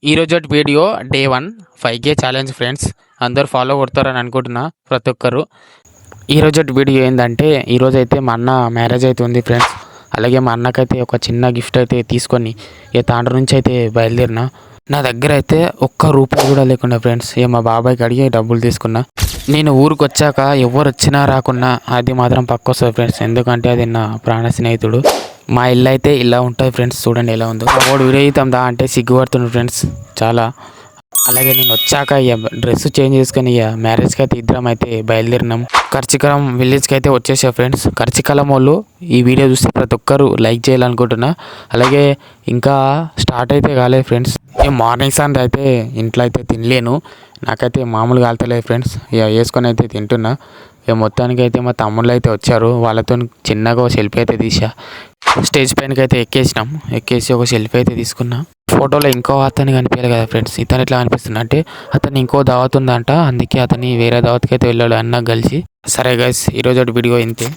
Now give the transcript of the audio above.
ఈరోజు video day 1 5K challenge friends. అందరూ follow కొడతారని అనుకుంటున్నా ప్రతి ఒక్కరు. ఈరోజు వీడియో ఏంటంటే ఈరోజు అయితే మా అన్న మ్యారేజ్ అయితే ఉంది ఫ్రెండ్స్. అలాగే మా అన్నకైతే ఒక చిన్న గిఫ్ట్ అయితే తీసుకొని తాండ్ర నుంచి అయితే బయలుదేరిన. నా దగ్గర అయితే ఒక్క రూపాయి కూడా లేకుండా ఫ్రెండ్స్. మా బాబాయ్కి అడిగి డబ్బులు తీసుకున్నా. నేను ఊరికి వచ్చాక ఎవరు వచ్చినా రాకున్నా అది మాత్రం పక్క వస్తుంది ఫ్రెండ్స్. ఎందుకంటే అది నా ప్రాణ స్నేహితుడు. మా ఇల్లు అయితే ఇలా ఉంటుంది ఫ్రెండ్స్. చూడండి ఎలా ఉందో. వాడు విడయితాం దా అంటే సిగ్గుపడుతున్నాడు ఫ్రెండ్స్ చాలా. అలాగే నేను వచ్చాక డ్రెస్ చేంజ్ చేసుకుని మ్యారేజ్కి అయితే ఇద్దరం అయితే బయలుదేరినాం. కర్చికలం విలేజ్కి అయితే వచ్చేసా ఫ్రెండ్స్. కర్చికలం వాళ్ళు ఈ వీడియో చూస్తే ప్రతి ఒక్కరు లైక్ చేయాలనుకుంటున్నా. అలాగే ఇంకా స్టార్ట్ అయితే కాలేదు ఫ్రెండ్స్. మార్నింగ్ సార్ అయితే ఇంట్లో అయితే తినలేను. నాకైతే మామూలుగా కాలుతలేదు ఫ్రెండ్స్. వేసుకొని అయితే తింటున్నా. మొత్తానికి అయితే మా తమ్ముళ్ళు అయితే వచ్చారు. వాళ్ళతో చిన్నగా ఒక సెల్ఫీ అయితే తీసా. స్టేజ్ పైనకి అయితే ఎక్కేసి ఒక సెల్ఫీ అయితే తీసుకున్నా. ఫోటోలో ఇంకో అతన్ని కనిపించాలి కదా ఫ్రెండ్స్. ఇతను ఎట్లా కనిపిస్తుంది అంటే అతను ఇంకో దావత్ ఉందంట, అందుకే అతని వేరే దావత్కి అయితే వెళ్ళాడు అన్న కలిసి. సరే గైస్, ఈరోజు వీడియో ఇంతే.